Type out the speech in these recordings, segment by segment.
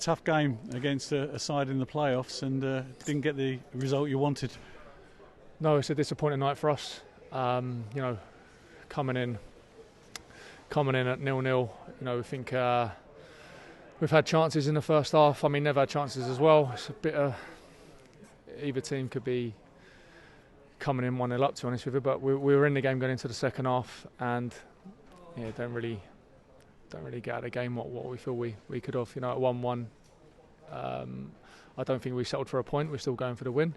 tough game against a side in the playoffs and didn't get the result you wanted. No, it's a disappointing night for us. Coming in at 0-0. I think we've had chances in the first half. I mean, they've had chances as well. It's a bit of either team could be coming in 1-0 up, to be honest with you. But we were in the game going into the second half, and don't really get out of the game what we feel we could have. At 1-1, I don't think we settled for a point. We're still going for the win.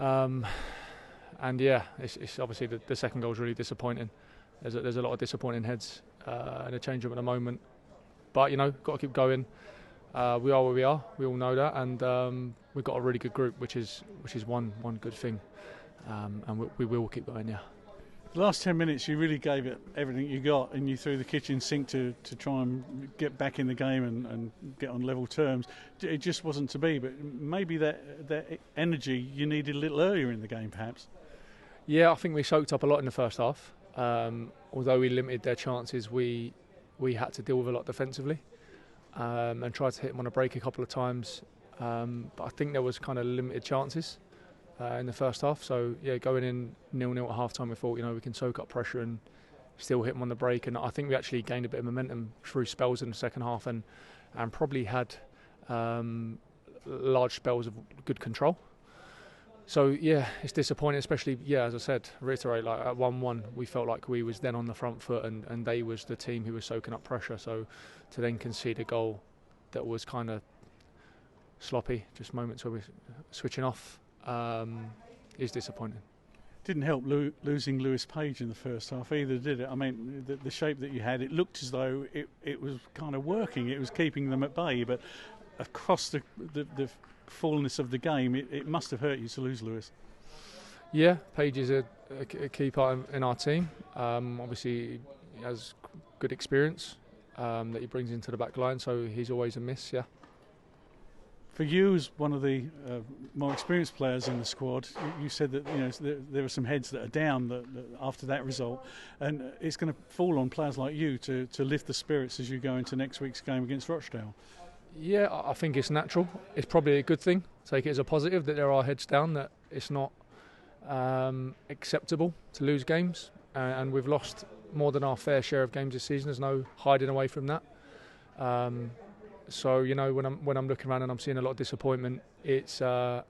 It's obviously the second goal is really disappointing. There's a lot of disappointing heads in the change room at the moment. But got to keep going. We are where we are. We all know that, and we've got a really good group, which is one good thing. And we will keep going. Yeah. The last 10 minutes, you really gave it everything you got, and you threw the kitchen sink to try and get back in the game and get on level terms. It just wasn't to be, but maybe that energy you needed a little earlier in the game, perhaps. Yeah, I think we soaked up a lot in the first half. Although we limited their chances, we had to deal with a lot defensively and tried to hit them on a break a couple of times. But I think there was kind of limited chances in the first half. So going in 0-0 at half time, we thought we can soak up pressure and still hit them on the break. And I think we actually gained a bit of momentum through spells in the second half and probably had large spells of good control. So it's disappointing, especially as I said, reiterate, like at 1-1 we felt like we was then on the front foot and they was the team who was soaking up pressure. So to then concede a goal that was kind of sloppy, just moments where we're switching off, is disappointing. Didn't help losing Lewis Page in the first half either, did it? I mean, the shape that you had, it looked as though it was kind of working. It was keeping them at bay, but across the fullness of the game, it must have hurt you to lose Lewis. Yeah, Page is a key part in our team. Obviously, he has good experience that he brings into the back line, so he's always a miss, yeah. For you, as one of the more experienced players in the squad, you said that there are some heads that are down after that result, and it's going to fall on players like you to lift the spirits as you go into next week's game against Rochdale. Yeah, I think it's natural. It's probably a good thing. Take it as a positive that there are heads down, that it's not acceptable to lose games, and we've lost more than our fair share of games this season. There's no hiding away from that. So when I'm looking around and I'm seeing a lot of disappointment, it's I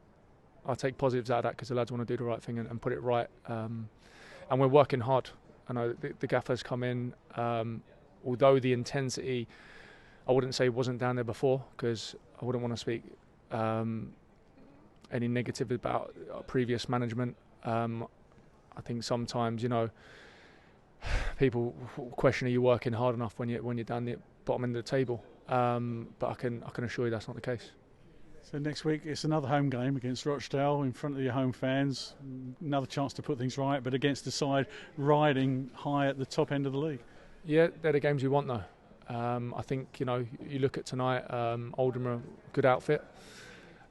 take positives out of that because the lads want to do the right thing and put it right. And we're working hard. I know the gaffer's come in, although the intensity, I wouldn't say wasn't down there before, because I wouldn't want to speak any negative about previous management. I think sometimes people question, are you working hard enough when you're down the bottom end of the table? But I can assure you that's not the case. So next week it's another home game against Rochdale in front of your home fans. Another chance to put things right, but against the side riding high at the top end of the league. Yeah, they're the games we want though. I think you look at tonight. Oldham are a good outfit,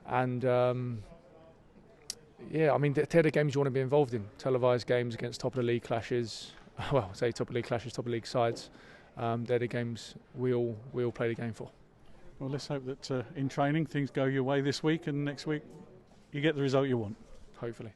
and I mean they're the games you want to be involved in. Televised games against top of the league clashes. Well, say top of the league clashes, top of the league sides. They're the games we all play the game for. Well, let's hope that in training things go your way this week, and next week you get the result you want. Hopefully.